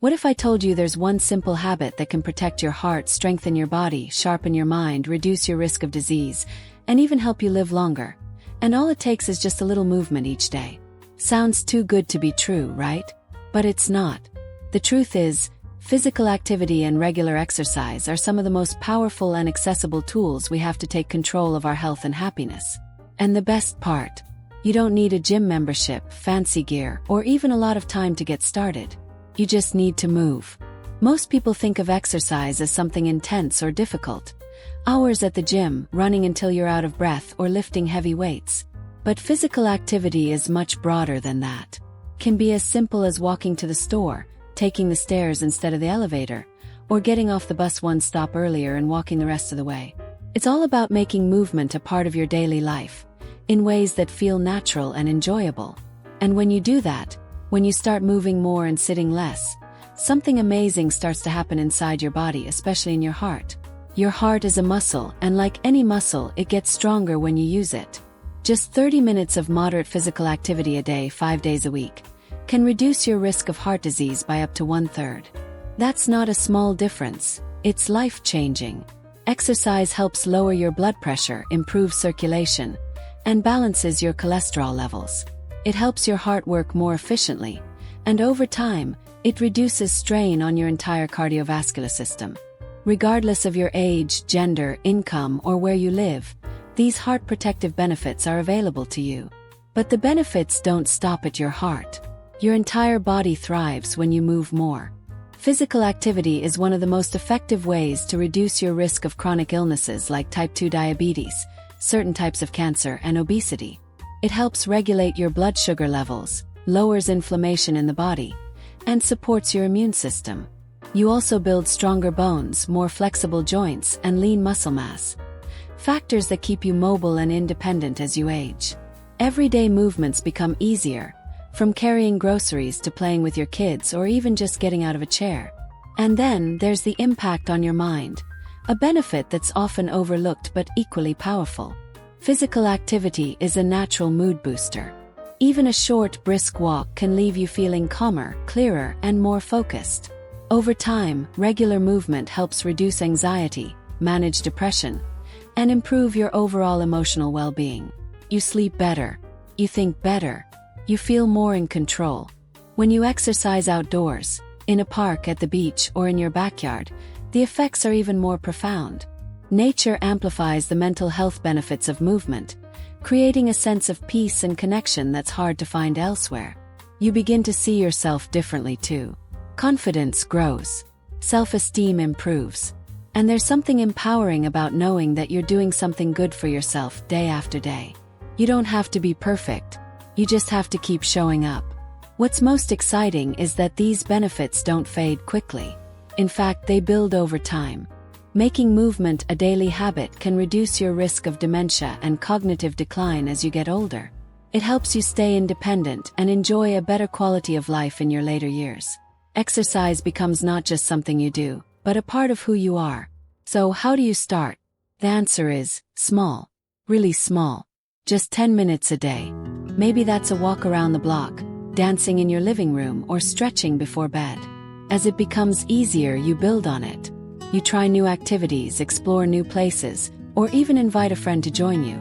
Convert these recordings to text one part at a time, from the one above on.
What if I told you there's one simple habit that can protect your heart, strengthen your body, sharpen your mind, reduce your risk of disease, and even help you live longer? And all it takes is just a little movement each day. Sounds too good to be true, right? But it's not. The truth is, physical activity and regular exercise are some of the most powerful and accessible tools we have to take control of our health and happiness. And the best part, you don't need a gym membership, fancy gear, or even a lot of time to get started. You just need to move. Most people think of exercise as something intense or difficult. Hours at the gym, running until you're out of breath, or lifting heavy weights. But physical activity is much broader than that. Can be as simple as walking to the store, taking the stairs instead of the elevator, or getting off the bus one stop earlier and walking the rest of the way. It's all about making movement a part of your daily life, in ways that feel natural and enjoyable. And when you do that, when you start moving more and sitting less, something amazing starts to happen inside your body, especially in your heart. Your heart is a muscle, and like any muscle, it gets stronger when you use it. Just 30 minutes of moderate physical activity a day, 5 days a week, can reduce your risk of heart disease by up to 1/3. That's not a small difference, it's life-changing. Exercise helps lower your blood pressure, improve circulation, and balances your cholesterol levels. It helps your heart work more efficiently, and over time, it reduces strain on your entire cardiovascular system. Regardless of your age, gender, income, or where you live, these heart protective benefits are available to you. But the benefits don't stop at your heart. Your entire body thrives when you move more. Physical activity is one of the most effective ways to reduce your risk of chronic illnesses like type 2 diabetes, certain types of cancer, and obesity. It helps regulate your blood sugar levels, lowers inflammation in the body, and supports your immune system. You also build stronger bones, more flexible joints, and lean muscle mass. Factors that keep you mobile and independent as you age. Everyday movements become easier, from carrying groceries to playing with your kids or even just getting out of a chair. And then there's the impact on your mind, a benefit that's often overlooked but equally powerful. Physical activity is a natural mood booster. Even a short, brisk walk can leave you feeling calmer, clearer, and more focused. Over time, regular movement helps reduce anxiety, manage depression, and improve your overall emotional well-being. You sleep better. You think better. You feel more in control. When you exercise outdoors, in a park, at the beach, or in your backyard, the effects are even more profound. Nature amplifies the mental health benefits of movement, creating a sense of peace and connection that's hard to find elsewhere. You begin to see yourself differently too. Confidence grows. Self-esteem improves. And there's something empowering about knowing that you're doing something good for yourself day after day. You don't have to be perfect. You just have to keep showing up. What's most exciting is that these benefits don't fade quickly. In fact, they build over time. Making movement a daily habit can reduce your risk of dementia and cognitive decline as you get older. It helps you stay independent and enjoy a better quality of life in your later years. Exercise becomes not just something you do, but a part of who you are. So how do you start? The answer is small. Really small. Just 10 minutes a day. Maybe that's a walk around the block, dancing in your living room, or stretching before bed. As it becomes easier, you build on it. You try new activities, explore new places, or even invite a friend to join you.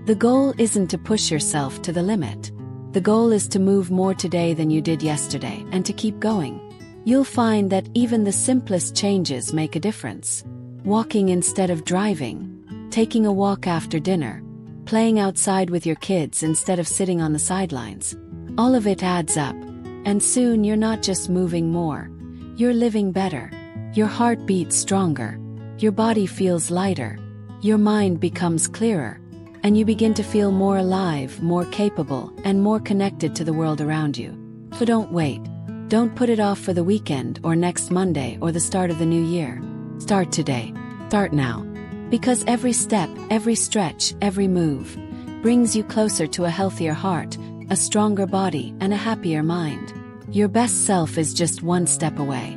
The goal isn't to push yourself to the limit. The goal is to move more today than you did yesterday, and to keep going. You'll find that even the simplest changes make a difference. Walking instead of driving, taking a walk after dinner, playing outside with your kids instead of sitting on the sidelines. All of it adds up, and soon you're not just moving more, you're living better. Your heart beats stronger, your body feels lighter, your mind becomes clearer, and you begin to feel more alive, more capable, and more connected to the world around you. So don't wait. Don't put it off for the weekend or next Monday or the start of the new year. Start today. Start now. Because every step, every stretch, every move brings you closer to a healthier heart, a stronger body, and a happier mind. Your best self is just one step away.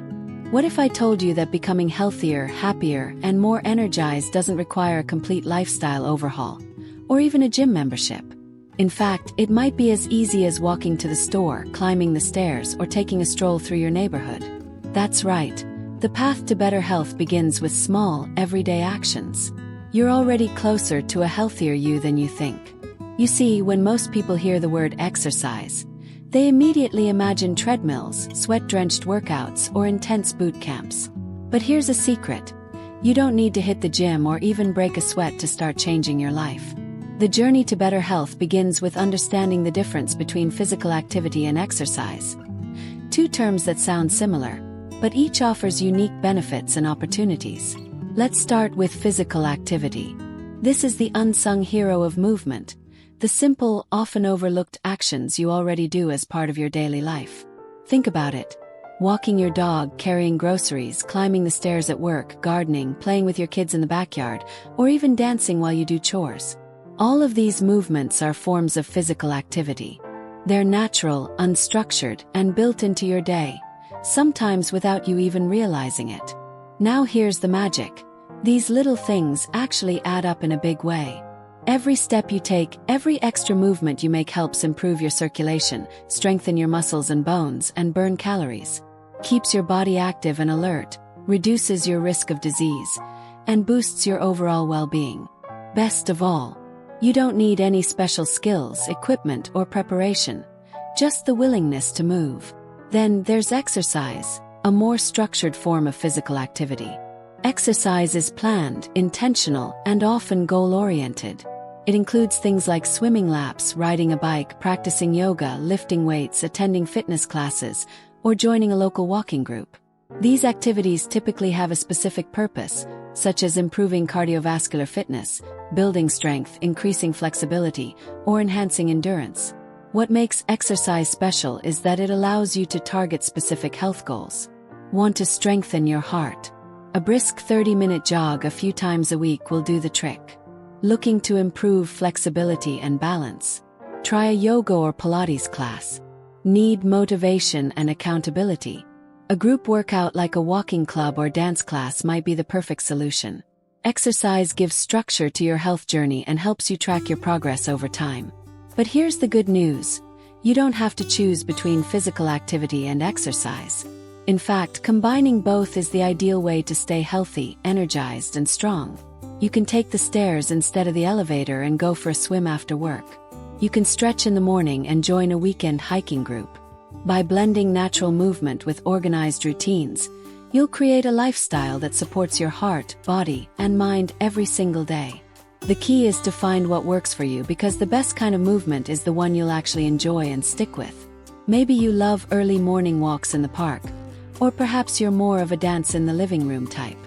What if I told you that becoming healthier, happier, and more energized doesn't require a complete lifestyle overhaul, or even a gym membership? In fact, it might be as easy as walking to the store, climbing the stairs, or taking a stroll through your neighborhood. That's right. The path to better health begins with small, everyday actions. You're already closer to a healthier you than you think. You see, when most people hear the word exercise, they immediately imagine treadmills, sweat-drenched workouts, or intense boot camps. But here's a secret. You don't need to hit the gym or even break a sweat to start changing your life. The journey to better health begins with understanding the difference between physical activity and exercise. Two terms that sound similar, but each offers unique benefits and opportunities. Let's start with physical activity. This is the unsung hero of movement, the simple, often overlooked actions you already do as part of your daily life. Think about it. Walking your dog, carrying groceries, climbing the stairs at work, gardening, playing with your kids in the backyard, or even dancing while you do chores. All of these movements are forms of physical activity. They're natural, unstructured, and built into your day, sometimes without you even realizing it. Now here's the magic. These little things actually add up in a big way. Every step you take, every extra movement you make helps improve your circulation, strengthen your muscles and bones, and burn calories. Keeps your body active and alert, reduces your risk of disease, and boosts your overall well-being. Best of all, you don't need any special skills, equipment, or preparation, just the willingness to move. Then there's exercise, a more structured form of physical activity. Exercise is planned, intentional, and often goal-oriented. It includes things like swimming laps, riding a bike, practicing yoga, lifting weights, attending fitness classes, or joining a local walking group. These activities typically have a specific purpose, such as improving cardiovascular fitness, building strength, increasing flexibility, or enhancing endurance. What makes exercise special is that it allows you to target specific health goals. Want to strengthen your heart? A brisk 30-minute jog a few times a week will do the trick. Looking to improve flexibility and balance? Try a yoga or Pilates class. Need motivation and accountability? A group workout like a walking club or dance class might be the perfect solution. Exercise gives structure to your health journey and helps you track your progress over time. But here's the good news. You don't have to choose between physical activity and exercise. In fact, combining both is the ideal way to stay healthy, energized, and strong. You can take the stairs instead of the elevator and go for a swim after work. You can stretch in the morning and join a weekend hiking group. By blending natural movement with organized routines, you'll create a lifestyle that supports your heart, body, and mind every single day. The key is to find what works for you, because the best kind of movement is the one you'll actually enjoy and stick with. Maybe you love early morning walks in the park, or perhaps you're more of a dance in the living room type.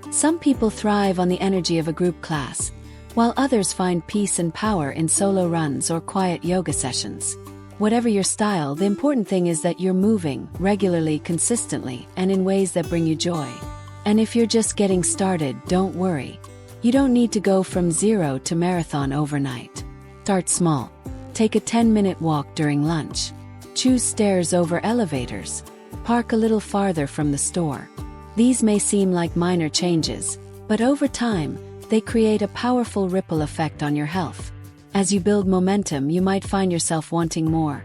Some people thrive on the energy of a group class, while others find peace and power in solo runs or quiet yoga sessions. Whatever your style, the important thing is that you're moving regularly, consistently, and in ways that bring you joy. And if you're just getting started, don't worry. You don't need to go from zero to marathon overnight. Start small. Take a 10-minute walk during lunch. Choose stairs over elevators. Park a little farther from the store. These may seem like minor changes, but over time, they create a powerful ripple effect on your health. As you build momentum, you might find yourself wanting more.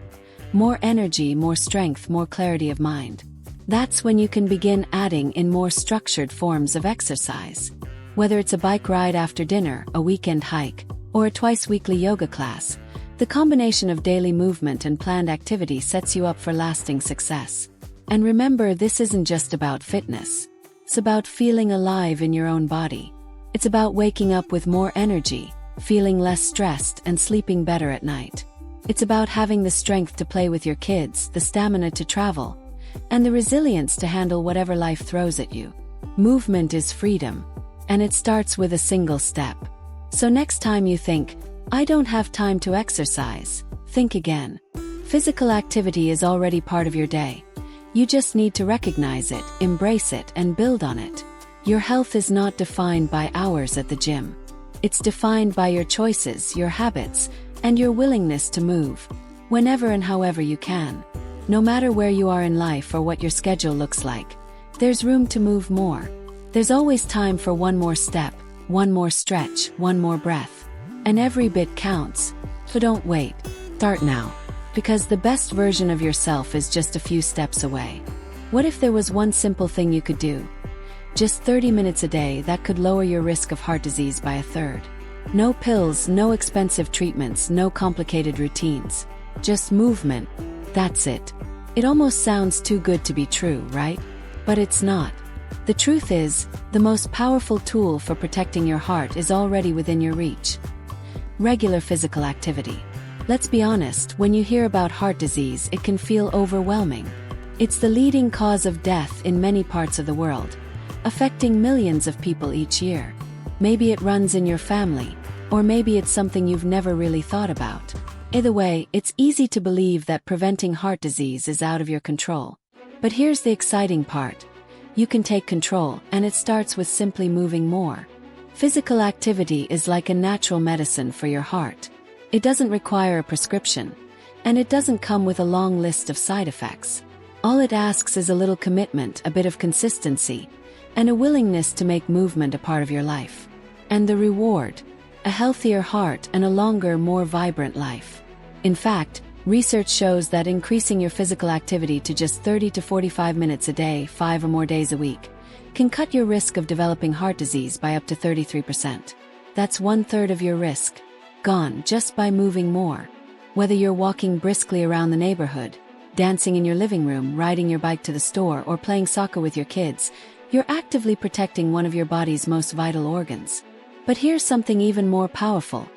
More energy, more strength, more clarity of mind. That's when you can begin adding in more structured forms of exercise. Whether it's a bike ride after dinner, a weekend hike, or a twice-weekly yoga class, the combination of daily movement and planned activity sets you up for lasting success. And remember, this isn't just about fitness. It's about feeling alive in your own body. It's about waking up with more energy, feeling less stressed, and sleeping better at night. It's about having the strength to play with your kids, the stamina to travel, and the resilience to handle whatever life throws at you. Movement is freedom, and it starts with a single step. So next time you think, I don't have time to exercise, think again. Physical activity is already part of your day. You just need to recognize it, embrace it, and build on it. Your health is not defined by hours at the gym. It's defined by your choices, your habits, and your willingness to move, whenever and however you can. No matter where you are in life or what your schedule looks like, there's room to move more. There's always time for one more step, one more stretch, one more breath. And every bit counts. So don't wait. Start now. Because the best version of yourself is just a few steps away. What if there was one simple thing you could do? Just 30 minutes a day that could lower your risk of heart disease by a third. No pills, no expensive treatments, no complicated routines. Just movement. That's it. It almost sounds too good to be true, right? But it's not. The truth is, the most powerful tool for protecting your heart is already within your reach. Regular physical activity. Let's be honest, when you hear about heart disease, it can feel overwhelming. It's the leading cause of death in many parts of the world, affecting millions of people each year. Maybe it runs in your family, or maybe it's something you've never really thought about. Either way, it's easy to believe that preventing heart disease is out of your control. But here's the exciting part. You can take control, and it starts with simply moving more. Physical activity is like a natural medicine for your heart. It doesn't require a prescription, and it doesn't come with a long list of side effects. All it asks is a little commitment, a bit of consistency, and a willingness to make movement a part of your life. And the reward? A healthier heart and a longer, more vibrant life. In fact, research shows that increasing your physical activity to just 30 to 45 minutes a day, 5 or more days a week, can cut your risk of developing heart disease by up to 33%. That's 1/3 of your risk gone just by moving more. Whether you're walking briskly around the neighborhood, dancing in your living room, riding your bike to the store, or playing soccer with your kids, you're actively protecting one of your body's most vital organs. But here's something even more powerful.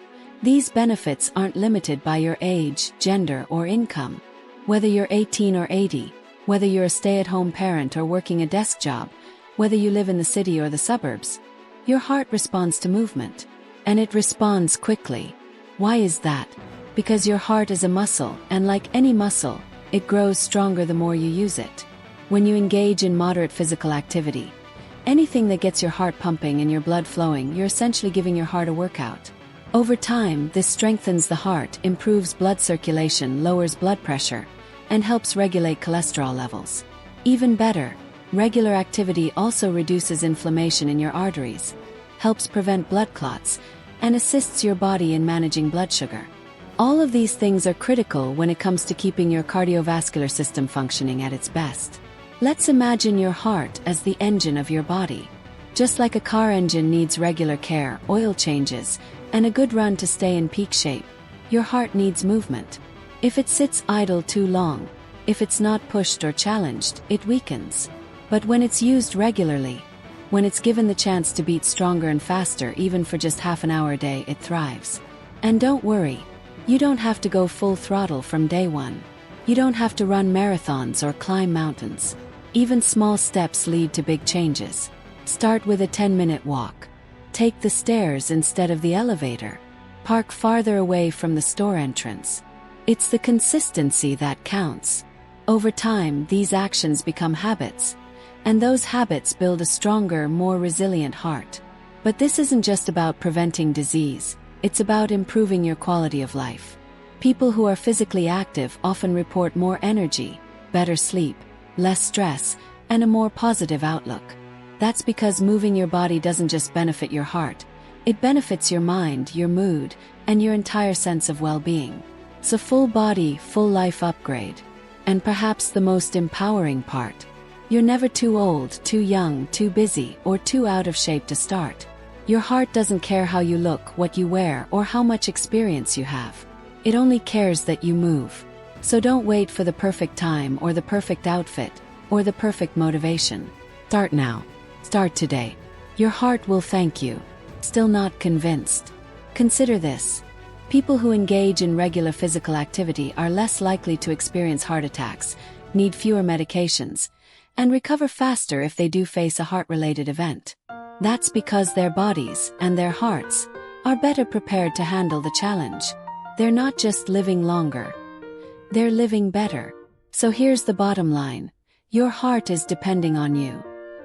These benefits aren't limited by your age, gender, or income. Whether you're 18 or 80, whether you're a stay-at-home parent or working a desk job, whether you live in the city or the suburbs, your heart responds to movement. And it responds quickly. Why is that? Because your heart is a muscle, and like any muscle, it grows stronger the more you use it. When you engage in moderate physical activity, anything that gets your heart pumping and your blood flowing, you're essentially giving your heart a workout. Over time, this strengthens the heart, improves blood circulation, lowers blood pressure, and helps regulate cholesterol levels. Even better, regular activity also reduces inflammation in your arteries, helps prevent blood clots, and assists your body in managing blood sugar. All of these things are critical when it comes to keeping your cardiovascular system functioning at its best. Let's imagine your heart as the engine of your body. Just like a car engine needs regular care, oil changes, and a good run to stay in peak shape, your heart needs movement. If it sits idle too long, if it's not pushed or challenged, it weakens. But when it's used regularly, when it's given the chance to beat stronger and faster even for just half an hour a day, it thrives. And don't worry, you don't have to go full throttle from day one. You don't have to run marathons or climb mountains. Even small steps lead to big changes. Start with a 10-minute walk. Take the stairs instead of the elevator. Park farther away from the store entrance. It's the consistency that counts. Over time, these actions become habits, and those habits build a stronger, more resilient heart. But this isn't just about preventing disease, it's about improving your quality of life. People who are physically active often report more energy, better sleep, less stress, and a more positive outlook. That's because moving your body doesn't just benefit your heart, it benefits your mind, your mood, and your entire sense of well-being. It's a full body, full life upgrade. And perhaps the most empowering part, you're never too old, too young, too busy, or too out of shape to start. Your heart doesn't care how you look, what you wear, or how much experience you have. It only cares that you move. So don't wait for the perfect time, or the perfect outfit, or the perfect motivation. Start now. Start today. Your heart will thank you. Still not convinced? Consider this. People who engage in regular physical activity are less likely to experience heart attacks, need fewer medications, and recover faster if they do face a heart-related event. That's because their bodies and their hearts are better prepared to handle the challenge. They're not just living longer, they're living better. So here's the bottom line. Your heart is depending on you.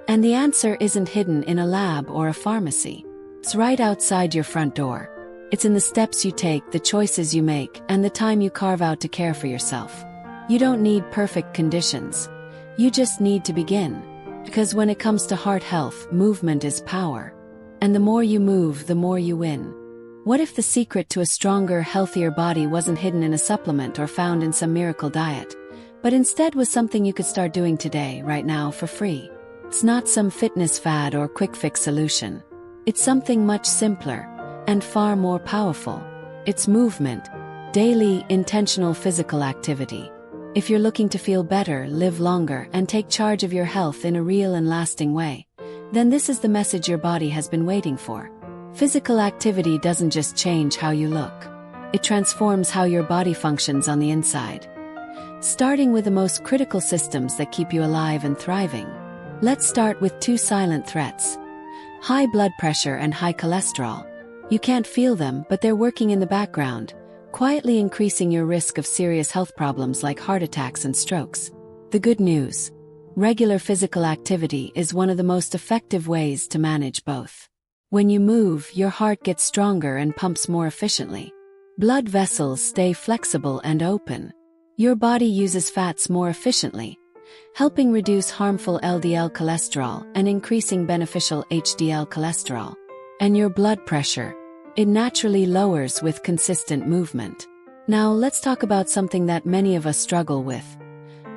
And the answer isn't hidden in a lab or a pharmacy. It's right outside your front door. It's in the steps you take, the choices you make, and the time you carve out to care for yourself. You don't need perfect conditions. You just need to begin. Because when it comes to heart health, movement is power. And the more you move, the more you win. What if the secret to a stronger, healthier body wasn't hidden in a supplement or found in some miracle diet, but but instead was something you could start doing today, right now, for free. It's not some fitness fad or quick fix solution. It's something much simpler and far more powerful. It's movement, daily, intentional physical activity. If you're looking to feel better, live longer, and take charge of your health in a real and lasting way, then this is the message your body has been waiting for. Physical activity doesn't just change how you look. It transforms how your body functions on the inside. Starting with the most critical systems that keep you alive and thriving. Let's start with two silent threats: high blood pressure and high cholesterol. You can't feel them, but they're working in the background, quietly increasing your risk of serious health problems like heart attacks and strokes. The good news: regular physical activity is one of the most effective ways to manage both. When you move, your heart gets stronger and pumps more efficiently. Blood vessels stay flexible and open. Your body uses fats more efficiently, helping reduce harmful LDL cholesterol and increasing beneficial HDL cholesterol. And your blood pressure, it naturally lowers with consistent movement. Now let's talk about something that many of us struggle with: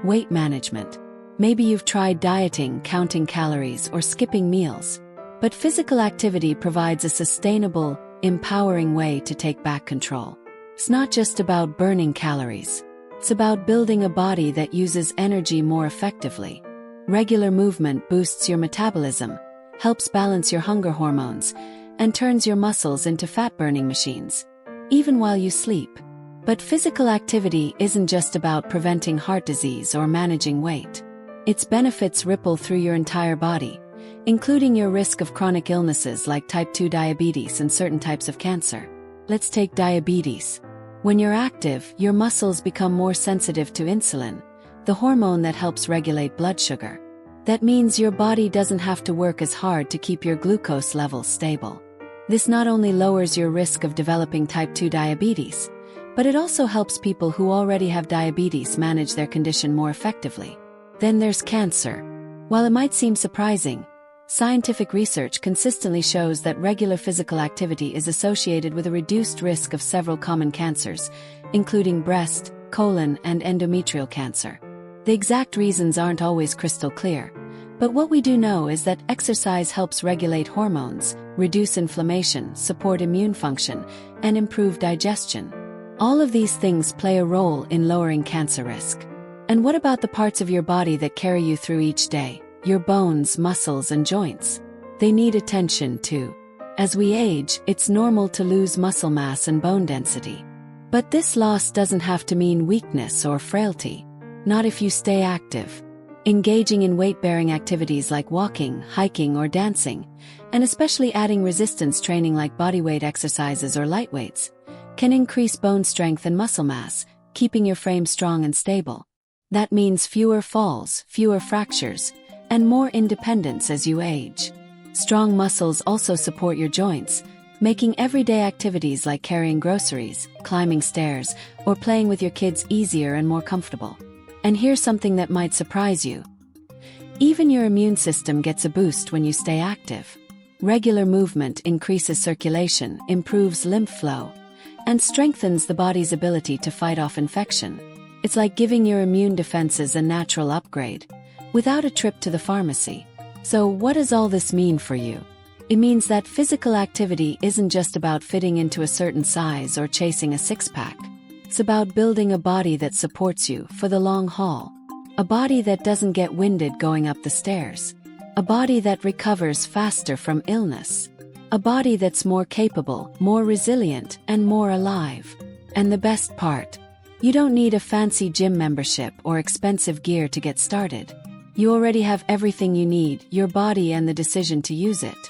weight management. Maybe you've tried dieting, counting calories, or skipping meals. But physical activity provides a sustainable, empowering way to take back control. It's not just about burning calories. It's about building a body that uses energy more effectively. Regular movement boosts your metabolism, helps balance your hunger hormones, and turns your muscles into fat-burning machines, even while you sleep. But physical activity isn't just about preventing heart disease or managing weight. Its benefits ripple through your entire body, including your risk of chronic illnesses like type 2 diabetes and certain types of cancer. Let's take diabetes. When you're active, your muscles become more sensitive to insulin, the hormone that helps regulate blood sugar. That means your body doesn't have to work as hard to keep your glucose levels stable. This not only lowers your risk of developing type 2 diabetes, but it also helps people who already have diabetes manage their condition more effectively. Then there's cancer. While it might seem surprising, scientific research consistently shows that regular physical activity is associated with a reduced risk of several common cancers, including breast, colon, and endometrial cancer. The exact reasons aren't always crystal clear, but what we do know is that exercise helps regulate hormones, reduce inflammation, support immune function, and improve digestion. All of these things play a role in lowering cancer risk. And what about the parts of your body that carry you through each day? Your bones, muscles, and joints. They need attention too. As we age, it's normal to lose muscle mass and bone density. But this loss doesn't have to mean weakness or frailty. Not if you stay active. Engaging in weight-bearing activities like walking, hiking, or dancing, and especially adding resistance training like bodyweight exercises or light weights, can increase bone strength and muscle mass, keeping your frame strong and stable. That means fewer falls, fewer fractures, and more independence as you age. Strong muscles also support your joints, making everyday activities like carrying groceries, climbing stairs, or playing with your kids easier and more comfortable. And here's something that might surprise you. Even your immune system gets a boost when you stay active. Regular movement increases circulation, improves lymph flow, and strengthens the body's ability to fight off infection. It's like giving your immune defenses a natural upgrade, without a trip to the pharmacy. So what does all this mean for you? It means that physical activity isn't just about fitting into a certain size or chasing a six-pack. It's about building a body that supports you for the long haul. A body that doesn't get winded going up the stairs. A body that recovers faster from illness. A body that's more capable, more resilient, and more alive. And the best part, you don't need a fancy gym membership or expensive gear to get started. You already have everything you need, your body and the decision to use it.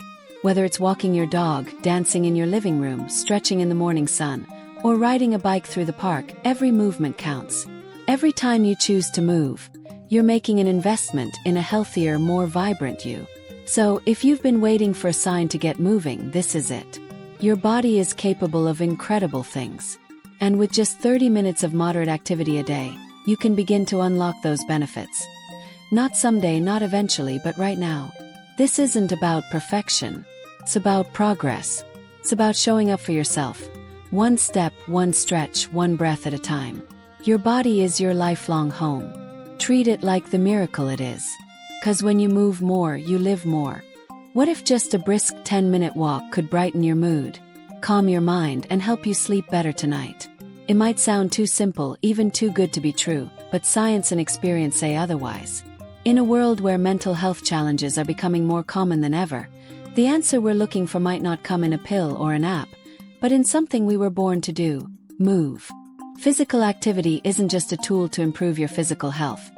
Whether it's walking your dog, dancing in your living room, stretching in the morning sun, or riding a bike through the park, every movement counts. Every time you choose to move, you're making an investment in a healthier, more vibrant you. So, if you've been waiting for a sign to get moving, this is it. Your body is capable of incredible things. And with just 30 minutes of moderate activity a day, you can begin to unlock those benefits. Not someday, not eventually, but right now. This isn't about perfection. It's about progress. It's about showing up for yourself. One step, one stretch, one breath at a time. Your body is your lifelong home. Treat it like the miracle it is. 'Cause when you move more, you live more. What if just a brisk 10-minute walk could brighten your mood, calm your mind, and help you sleep better tonight? It might sound too simple, even too good to be true, but science and experience say otherwise. In a world where mental health challenges are becoming more common than ever, the answer we're looking for might not come in a pill or an app, but in something we were born to do: move. Physical activity isn't just a tool to improve your physical health.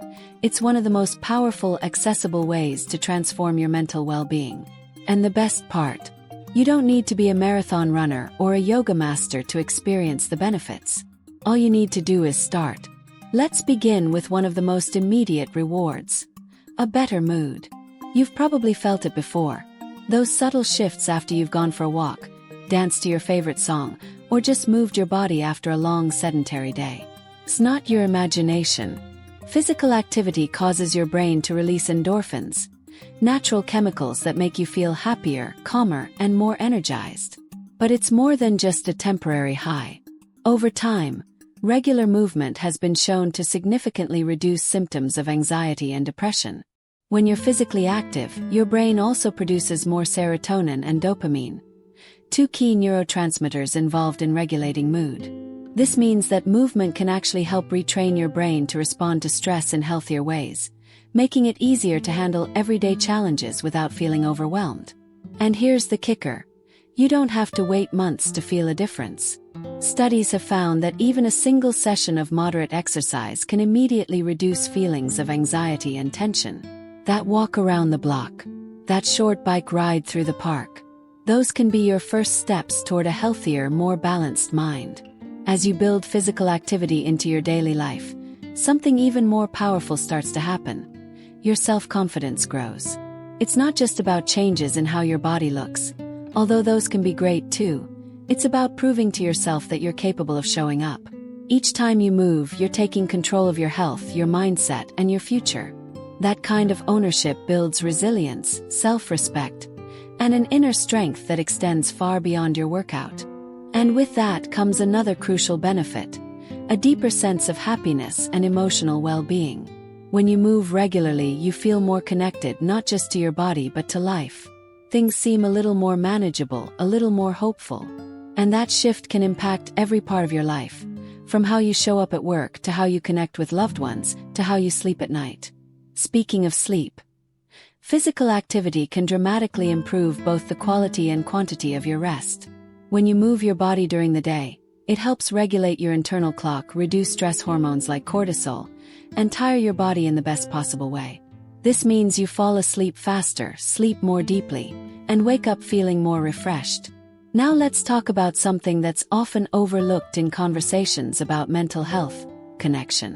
It's one of the most powerful, accessible ways to transform your mental well-being. And the best part, you don't need to be a marathon runner or a yoga master to experience the benefits. All you need to do is start. Let's begin with one of the most immediate rewards: a better mood. You've probably felt it before. Those subtle shifts after you've gone for a walk, danced to your favorite song, or just moved your body after a long sedentary day. It's not your imagination. Physical activity causes your brain to release endorphins, natural chemicals that make you feel happier, calmer, and more energized. But it's more than just a temporary high. Over time, regular movement has been shown to significantly reduce symptoms of anxiety and depression. When you're physically active, your brain also produces more serotonin and dopamine, two key neurotransmitters involved in regulating mood. This means that movement can actually help retrain your brain to respond to stress in healthier ways, making it easier to handle everyday challenges without feeling overwhelmed. And here's the kicker: you don't have to wait months to feel a difference. Studies have found that even a single session of moderate exercise can immediately reduce feelings of anxiety and tension. That walk around the block, that short bike ride through the park, those can be your first steps toward a healthier, more balanced mind. As you build physical activity into your daily life, something even more powerful starts to happen. Your self-confidence grows. It's not just about changes in how your body looks, although those can be great too. It's about proving to yourself that you're capable of showing up. Each time you move, you're taking control of your health, your mindset, and your future. That kind of ownership builds resilience, self-respect, and an inner strength that extends far beyond your workout. And with that comes another crucial benefit: a deeper sense of happiness and emotional well-being. When you move regularly, you feel more connected not just to your body but to life. Things seem a little more manageable, a little more hopeful. And that shift can impact every part of your life, from how you show up at work to how you connect with loved ones to how you sleep at night. Speaking of sleep, physical activity can dramatically improve both the quality and quantity of your rest. When you move your body during the day, it helps regulate your internal clock, reduce stress hormones like cortisol, and tire your body in the best possible way. This means you fall asleep faster, sleep more deeply, and wake up feeling more refreshed. Now let's talk about something that's often overlooked in conversations about mental health: connection.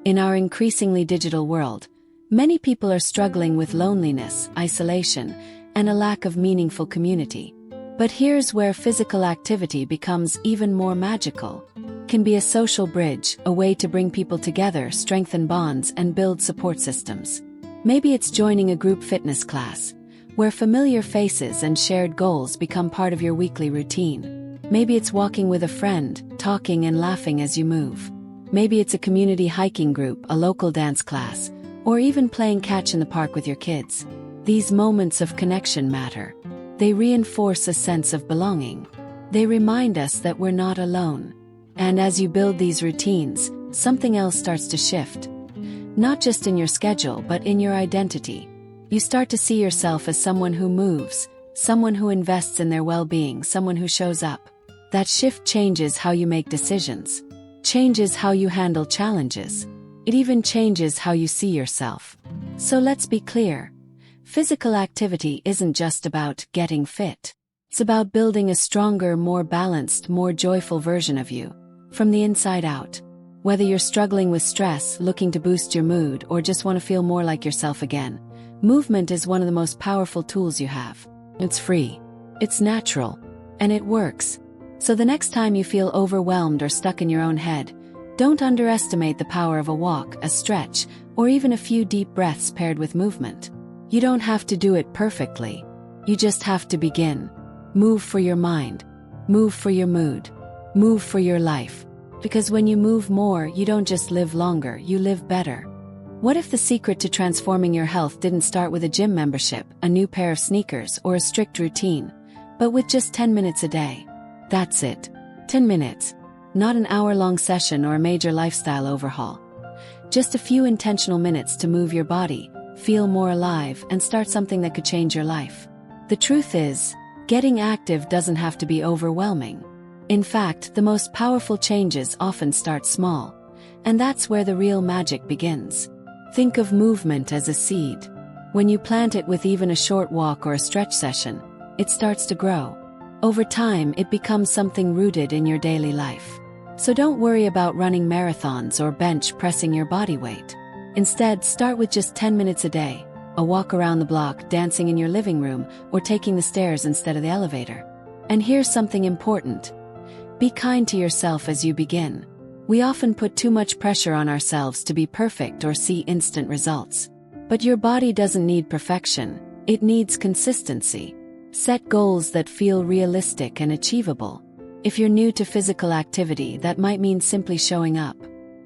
In our increasingly digital world, many people are struggling with loneliness, isolation, and a lack of meaningful community. But here's where physical activity becomes even more magical. It can be a social bridge, a way to bring people together, strengthen bonds, and build support systems. Maybe it's joining a group fitness class, where familiar faces and shared goals become part of your weekly routine. Maybe it's walking with a friend, talking and laughing as you move. Maybe it's a community hiking group, a local dance class, or even playing catch in the park with your kids. These moments of connection matter. They reinforce a sense of belonging. They remind us that we're not alone. And as you build these routines, something else starts to shift. Not just in your schedule, but in your identity. You start to see yourself as someone who moves, someone who invests in their well-being, someone who shows up. That shift changes how you make decisions, changes how you handle challenges. It even changes how you see yourself. So let's be clear. Physical activity isn't just about getting fit. It's about building a stronger, more balanced, more joyful version of you, from the inside out. Whether you're struggling with stress, looking to boost your mood, or just want to feel more like yourself again, movement is one of the most powerful tools you have. It's free, it's natural, and it works. So the next time you feel overwhelmed or stuck in your own head, don't underestimate the power of a walk, a stretch, or even a few deep breaths paired with movement. You don't have to do it perfectly. You just have to begin. Move for your mind. Move for your mood. Move for your life. Because when you move more, you don't just live longer, you live better. What if the secret to transforming your health didn't start with a gym membership, a new pair of sneakers, or a strict routine, but with just 10 minutes a day? That's it. 10 minutes. Not an hour-long session or a major lifestyle overhaul. Just a few intentional minutes to move your body, feel more alive, and start something that could change your life. The truth is, getting active doesn't have to be overwhelming. In fact, the most powerful changes often start small, and that's where the real magic begins. Think of movement as a seed. When you plant it with even a short walk or a stretch session, it starts to grow. Over time, it becomes something rooted in your daily life. So don't worry about running marathons or bench pressing your body weight. Instead, start with just 10 minutes a day, a walk around the block, dancing in your living room, or taking the stairs instead of the elevator. And here's something important. Be kind to yourself as you begin. We often put too much pressure on ourselves to be perfect or see instant results. But your body doesn't need perfection, it needs consistency. Set goals that feel realistic and achievable. If you're new to physical activity, that might mean simply showing up.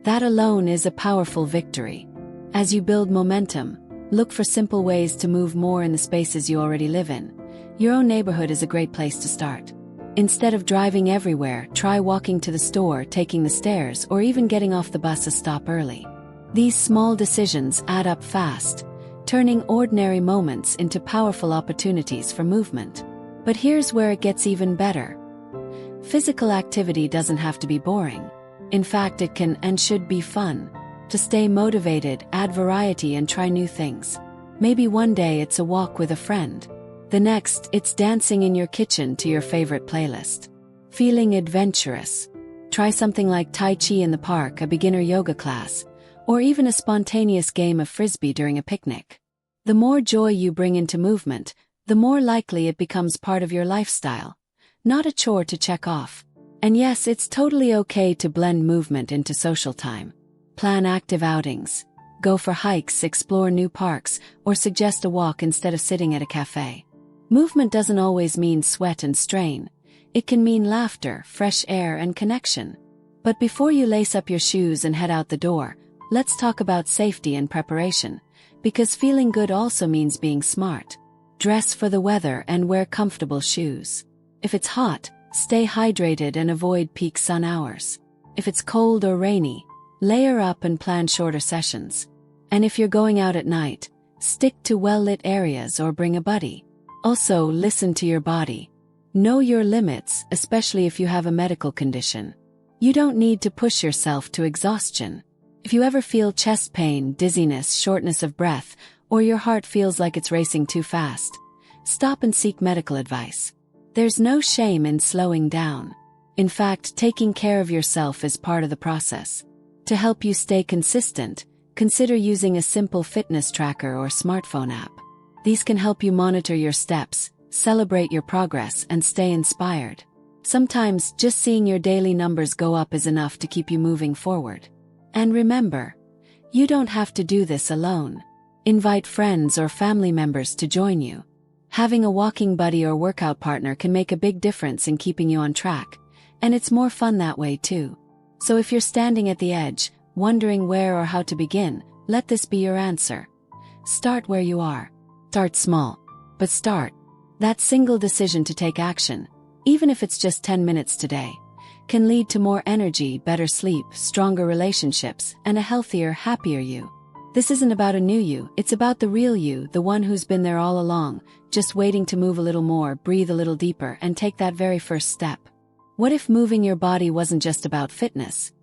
That alone is a powerful victory. As you build momentum, look for simple ways to move more in the spaces you already live in. Your own neighborhood is a great place to start. Instead of driving everywhere, try walking to the store, taking the stairs, or even getting off the bus a stop early. These small decisions add up fast, turning ordinary moments into powerful opportunities for movement. But here's where it gets even better. Physical activity doesn't have to be boring. In fact, it can and should be fun. To stay motivated, add variety and try new things. Maybe one day it's a walk with a friend. The next, it's dancing in your kitchen to your favorite playlist. Feeling adventurous? Try something like Tai Chi in the park, a beginner yoga class, or even a spontaneous game of frisbee during a picnic. The more joy you bring into movement, the more likely it becomes part of your lifestyle, not a chore to check off. And yes, it's totally okay to blend movement into social time. Plan active outings, go for hikes, explore new parks, or suggest a walk instead of sitting at a cafe. Movement doesn't always mean sweat and strain. It can mean laughter, fresh air, and connection. But before you lace up your shoes and head out the door, let's talk about safety and preparation, because feeling good also means being smart. Dress for the weather and wear comfortable shoes. If it's hot, stay hydrated and avoid peak sun hours. If it's cold or rainy, layer up and plan shorter sessions. And if you're going out at night, stick to well-lit areas or bring a buddy. Also, listen to your body. Know your limits, especially if you have a medical condition. You don't need to push yourself to exhaustion. If you ever feel chest pain, dizziness, shortness of breath, or your heart feels like it's racing too fast, stop and seek medical advice. There's no shame in slowing down. In fact, taking care of yourself is part of the process. To help you stay consistent, consider using a simple fitness tracker or smartphone app. These can help you monitor your steps, celebrate your progress, and stay inspired. Sometimes, just seeing your daily numbers go up is enough to keep you moving forward. And remember, you don't have to do this alone. Invite friends or family members to join you. Having a walking buddy or workout partner can make a big difference in keeping you on track, and it's more fun that way too. So if you're standing at the edge, wondering where or how to begin, let this be your answer. Start where you are. Start small, but start. That single decision to take action, even if it's just 10 minutes today, can lead to more energy, better sleep, stronger relationships, and a healthier, happier you. This isn't about a new you, it's about the real you, the one who's been there all along, just waiting to move a little more, breathe a little deeper, and take that very first step. What if moving your body wasn't just about fitness,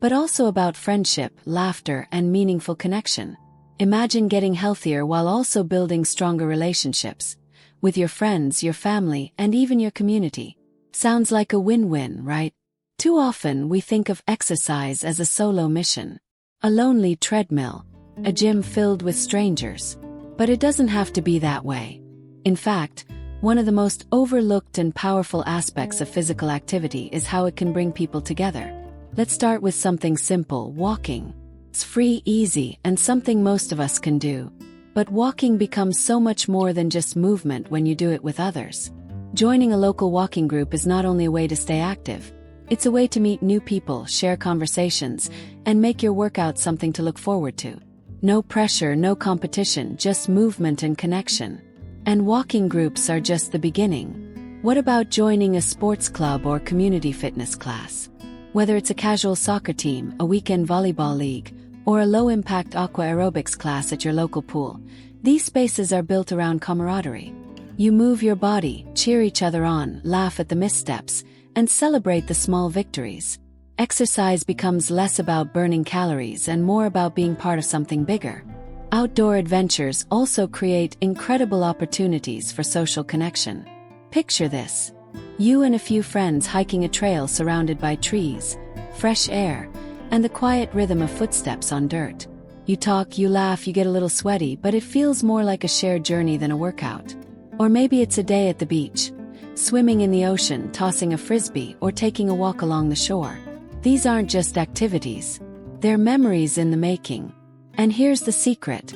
but also about friendship, laughter, and meaningful connection? Imagine getting healthier while also building stronger relationships with your friends, your family, and even your community. Sounds like a win-win, right? Too often we think of exercise as a solo mission, a lonely treadmill, a gym filled with strangers. But it doesn't have to be that way. In fact, one of the most overlooked and powerful aspects of physical activity is how it can bring people together. Let's start with something simple: walking. It's free, easy, and something most of us can do. But walking becomes so much more than just movement when you do it with others. Joining a local walking group is not only a way to stay active, it's a way to meet new people, share conversations, and make your workout something to look forward to. No pressure, no competition, just movement and connection. And walking groups are just the beginning. What about joining a sports club or community fitness class? Whether it's a casual soccer team, a weekend volleyball league, or a low-impact aqua aerobics class at your local pool, these spaces are built around camaraderie. You move your body, cheer each other on, laugh at the missteps, and celebrate the small victories. Exercise becomes less about burning calories and more about being part of something bigger. Outdoor adventures also create incredible opportunities for social connection. Picture this: you and a few friends hiking a trail surrounded by trees, fresh air, and the quiet rhythm of footsteps on dirt. You talk, you laugh, you get a little sweaty, but it feels more like a shared journey than a workout. Or maybe it's a day at the beach, swimming in the ocean, tossing a frisbee, or taking a walk along the shore. These aren't just activities, they're memories in the making. And here's the secret: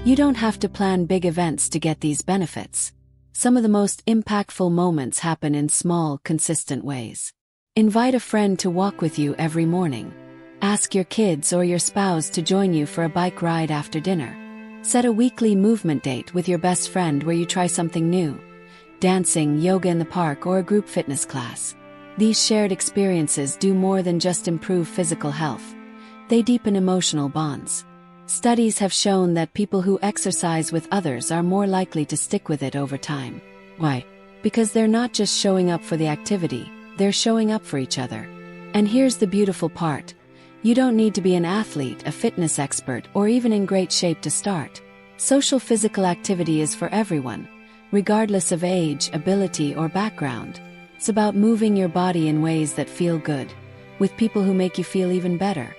you don't have to plan big events to get these benefits. Some of the most impactful moments happen in small, consistent ways. Invite a friend to walk with you every morning. Ask your kids or your spouse to join you for a bike ride after dinner. Set a weekly movement date with your best friend where you try something new: dancing, yoga in the park, or a group fitness class. These shared experiences do more than just improve physical health. They deepen emotional bonds. Studies have shown that people who exercise with others are more likely to stick with it over time. Why? Because they're not just showing up for the activity, they're showing up for each other. And here's the beautiful part: you don't need to be an athlete, a fitness expert, or even in great shape to start. Social physical activity is for everyone, regardless of age, ability, or background. It's about moving your body in ways that feel good, with people who make you feel even better.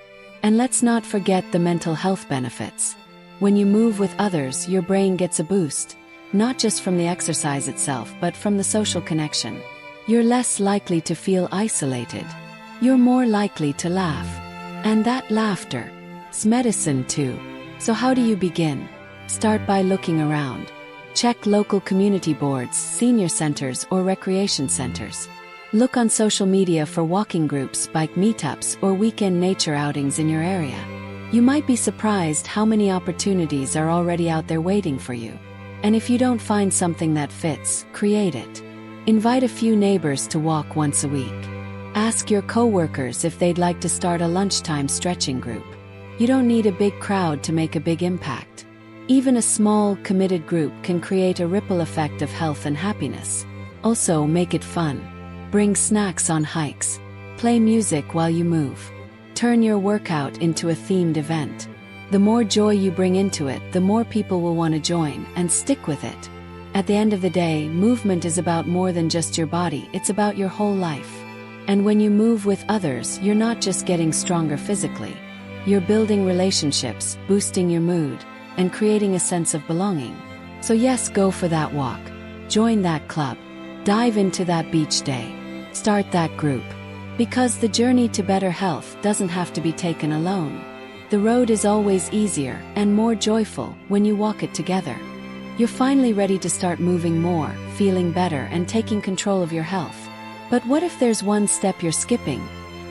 And let's not forget the mental health benefits. When you move with others, your brain gets a boost, not just from the exercise itself, but from the social connection. You're less likely to feel isolated. You're more likely to laugh. And that laughter is medicine too. So how do you begin? Start by looking around. Check local community boards, senior centers, or recreation centers. Look on social media for walking groups, bike meetups, or weekend nature outings in your area. You might be surprised how many opportunities are already out there waiting for you. And if you don't find something that fits, create it. Invite a few neighbors to walk once a week. Ask your coworkers if they'd like to start a lunchtime stretching group. You don't need a big crowd to make a big impact. Even a small, committed group can create a ripple effect of health and happiness. Also, make it fun. Bring snacks on hikes. Play music while you move. Turn your workout into a themed event. The more joy you bring into it, the more people will want to join and stick with it. At the end of the day, movement is about more than just your body, it's about your whole life. And when you move with others, you're not just getting stronger physically. You're building relationships, boosting your mood, and creating a sense of belonging. So yes, go for that walk. Join that club. Dive into that beach day. Start that group. Because the journey to better health doesn't have to be taken alone. The road is always easier and more joyful when you walk it together. You're finally ready to start moving more, feeling better, and taking control of your health. But what if there's one step you're skipping?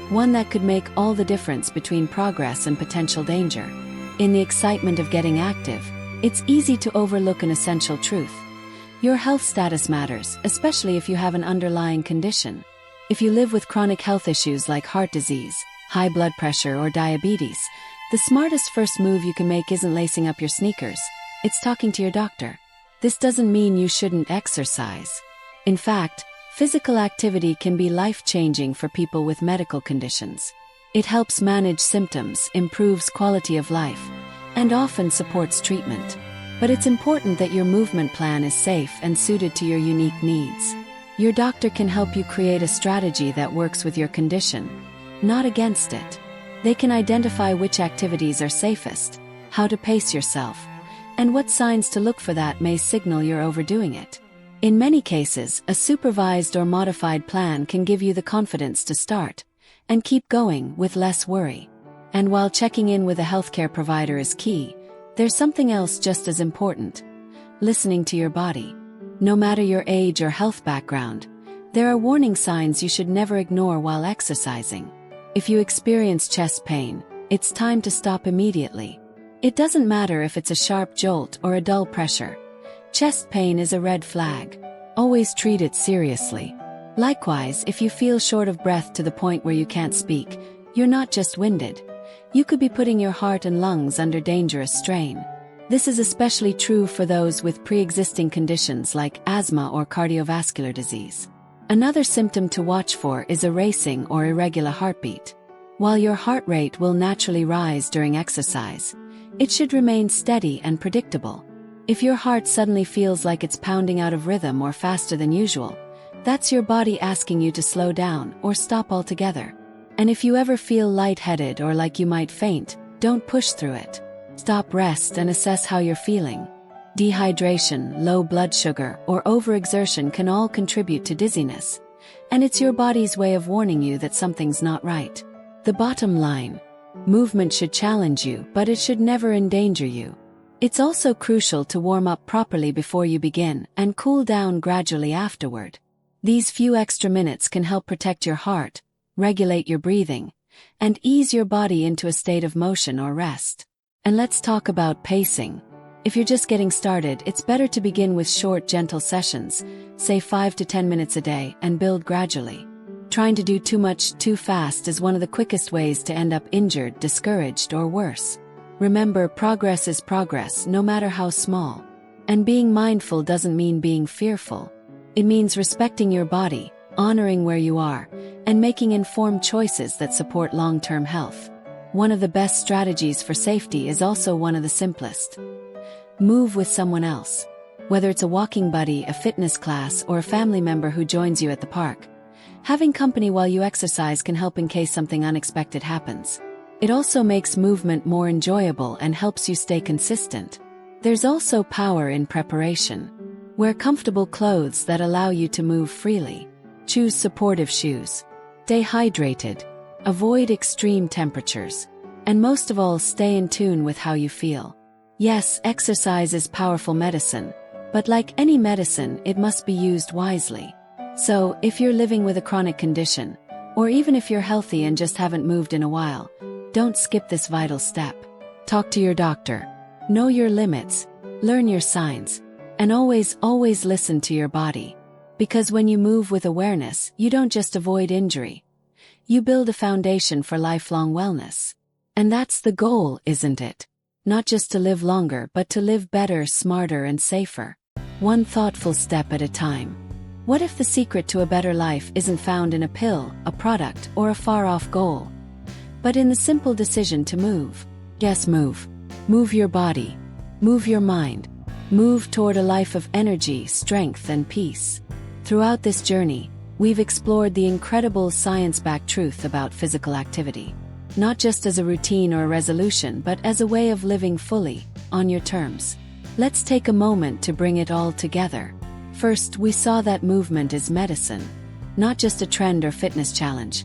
One that could make all the difference between progress and potential danger. In the excitement of getting active, it's easy to overlook an essential truth. Your health status matters, especially if you have an underlying condition. If you live with chronic health issues like heart disease, high blood pressure, or diabetes, the smartest first move you can make isn't lacing up your sneakers. It's talking to your doctor. This doesn't mean you shouldn't exercise. In fact, physical activity can be life-changing for people with medical conditions. It helps manage symptoms, improves quality of life, and often supports treatment. But it's important that your movement plan is safe and suited to your unique needs. Your doctor can help you create a strategy that works with your condition, not against it. They can identify which activities are safest, how to pace yourself, and what signs to look for that may signal you're overdoing it. In many cases, a supervised or modified plan can give you the confidence to start and keep going with less worry. And while checking in with a healthcare provider is key, there's something else just as important: listening to your body. No matter your age or health background, there are warning signs you should never ignore while exercising. If you experience chest pain, it's time to stop immediately. It doesn't matter if it's a sharp jolt or a dull pressure. Chest pain is a red flag. Always treat it seriously. Likewise, if you feel short of breath to the point where you can't speak, you're not just winded. You could be putting your heart and lungs under dangerous strain. This is especially true for those with pre-existing conditions like asthma or cardiovascular disease. Another symptom to watch for is a racing or irregular heartbeat. While your heart rate will naturally rise during exercise, it should remain steady and predictable. If your heart suddenly feels like it's pounding out of rhythm or faster than usual, that's your body asking you to slow down or stop altogether. And if you ever feel lightheaded or like you might faint, don't push through it. Stop, rest, and assess how you're feeling. Dehydration, low blood sugar, or overexertion can all contribute to dizziness, and it's your body's way of warning you that something's not right. The bottom line: movement should challenge you, but it should never endanger you. It's also crucial to warm up properly before you begin and cool down gradually afterward. These few extra minutes can help protect your heart, regulate your breathing, and ease your body into a state of motion or rest. And let's talk about pacing. If you're just getting started, it's better to begin with short, gentle sessions, say 5 to 10 minutes a day, and build gradually. Trying to do too much too fast is one of the quickest ways to end up injured, discouraged, or worse. Remember, progress is progress, no matter how small. And being mindful doesn't mean being fearful. It means respecting your body, honoring where you are, and making informed choices that support long-term health. One of the best strategies for safety is also one of the simplest. Move with someone else. Whether it's a walking buddy, a fitness class, or a family member who joins you at the park, having company while you exercise can help in case something unexpected happens. It also makes movement more enjoyable and helps you stay consistent. There's also power in preparation. Wear comfortable clothes that allow you to move freely. Choose supportive shoes. Stay hydrated. Avoid extreme temperatures. And most of all, stay in tune with how you feel. Yes, exercise is powerful medicine, but like any medicine, it must be used wisely. So, if you're living with a chronic condition, or even if you're healthy and just haven't moved in a while, don't skip this vital step. Talk to your doctor. Know your limits. Learn your signs. And always listen to your body. Because when you move with awareness, you don't just avoid injury. You build a foundation for lifelong wellness. And that's the goal, isn't it? Not just to live longer, but to live better, smarter, and safer. One thoughtful step at a time. What if the secret to a better life isn't found in a pill, a product, or a far-off goal, but in the simple decision to move? Yes, move. Move your body. Move your mind. Move toward a life of energy, strength, and peace. Throughout this journey, we've explored the incredible science-backed truth about physical activity. Not just as a routine or a resolution, but as a way of living fully, on your terms. Let's take a moment to bring it all together. First, we saw that movement is medicine. Not just a trend or fitness challenge,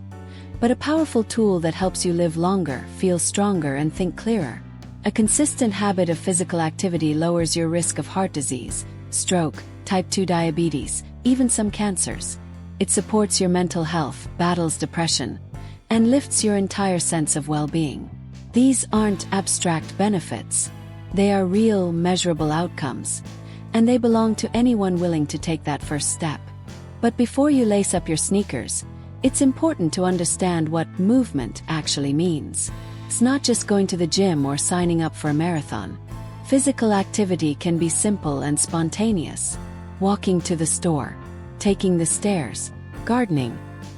but a powerful tool that helps you live longer, feel stronger, and think clearer. A consistent habit of physical activity lowers your risk of heart disease, stroke, type 2 diabetes, even some cancers. It supports your mental health, battles depression, and lifts your entire sense of well-being. These aren't abstract benefits. They are real, measurable outcomes, and they belong to anyone willing to take that first step. But before you lace up your sneakers, it's important to understand what movement actually means. It's not just going to the gym or signing up for a marathon. Physical activity can be simple and spontaneous. Walking to the store, taking the stairs, gardening,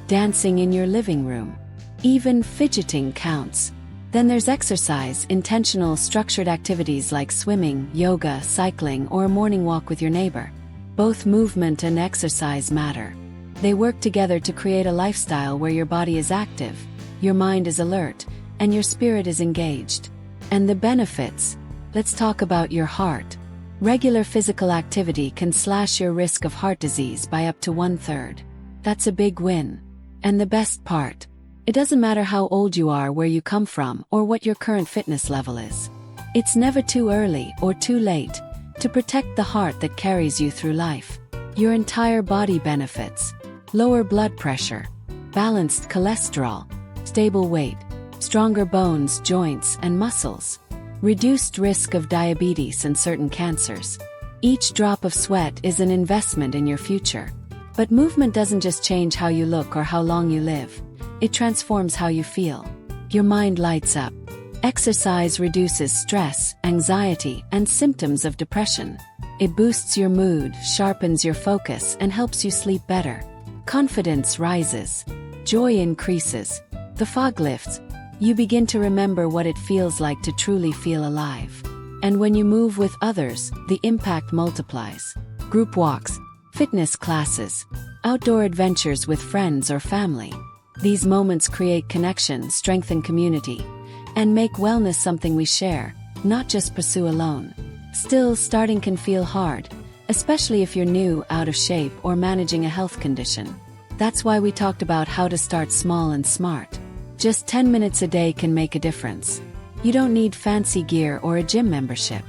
dancing in your living room. Even fidgeting counts. Then there's exercise, intentional, structured activities like swimming, yoga, cycling, or a morning walk with your neighbor. Both movement and exercise matter. They work together to create a lifestyle where your body is active, your mind is alert, and your spirit is engaged. And the benefits? Let's talk about your heart. Regular physical activity can slash your risk of heart disease by up to 1/3. That's a big win. And the best part? It doesn't matter how old you are, where you come from, or what your current fitness level is. It's never too early or too late to protect the heart that carries you through life. Your entire body benefits. Lower blood pressure, balanced cholesterol, stable weight, stronger bones, joints, and muscles. reduced risk of diabetes and certain cancers. Each drop of sweat is an investment in your future. But movement doesn't just change how you look or how long you live. It transforms how you feel. Your mind lights up. Exercise reduces stress, anxiety, and symptoms of depression. It boosts your mood, sharpens your focus, and helps you sleep better. Confidence rises. Joy increases. The fog lifts. You begin to remember what it feels like to truly feel alive. And when you move with others, the impact multiplies. Group walks, fitness classes, outdoor adventures with friends or family. These moments create connection, strengthen community, and make wellness something we share, not just pursue alone. Still, starting can feel hard, especially if you're new, out of shape, or managing a health condition. That's why we talked about how to start small and smart. Just 10 minutes a day can make a difference. You don't need fancy gear or a gym membership.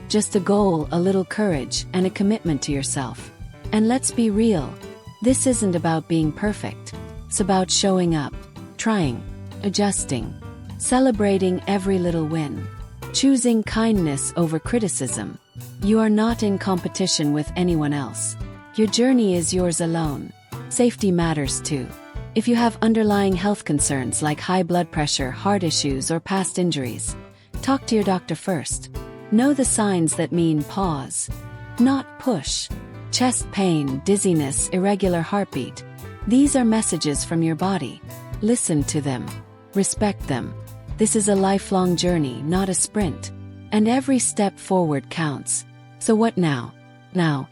Just a goal, a little courage, and a commitment to yourself. And let's be real, this isn't about being perfect. It's about showing up, trying, adjusting, celebrating every little win, choosing kindness over criticism. You are not in competition with anyone else. Your journey is yours alone. Safety matters too. If you have underlying health concerns like high blood pressure, heart issues, or past injuries, talk to your doctor first. Know the signs that mean pause, not push. Chest pain, dizziness, irregular heartbeat. These are messages from your body. Listen to them. Respect them. This is a lifelong journey, not a sprint. And every step forward counts. So what now? Now.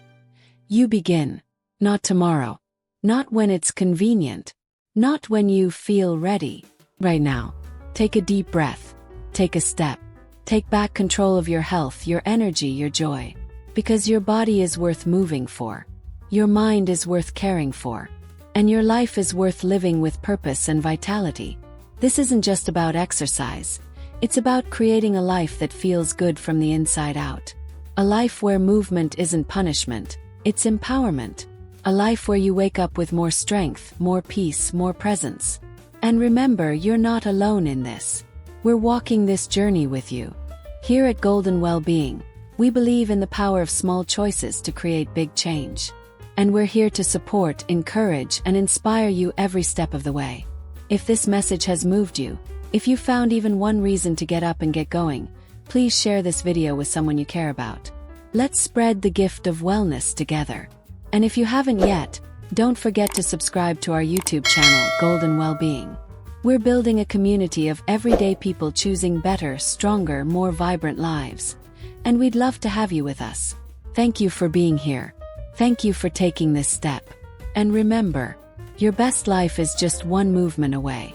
You begin. Not tomorrow. Not when it's convenient. Not when you feel ready. Right now. Take a deep breath. Take a step. Take back control of your health, your energy, your joy. Because your body is worth moving for. Your mind is worth caring for. And your life is worth living with purpose and vitality. This isn't just about exercise. It's about creating a life that feels good from the inside out. A life where movement isn't punishment, it's empowerment. A life where you wake up with more strength, more peace, more presence. And remember, you're not alone in this. We're walking this journey with you. Here at Golden Wellbeing, we believe in the power of small choices to create big change. And we're here to support, encourage, and inspire you every step of the way. If this message has moved you, if you found even one reason to get up and get going, please share this video with someone you care about. Let's spread the gift of wellness together. And if you haven't yet, don't forget to subscribe to our YouTube channel, Golden Wellbeing. We're building a community of everyday people choosing better, stronger, more vibrant lives. And we'd love to have you with us. Thank you for being here. Thank you for taking this step. And remember, your best life is just one movement away.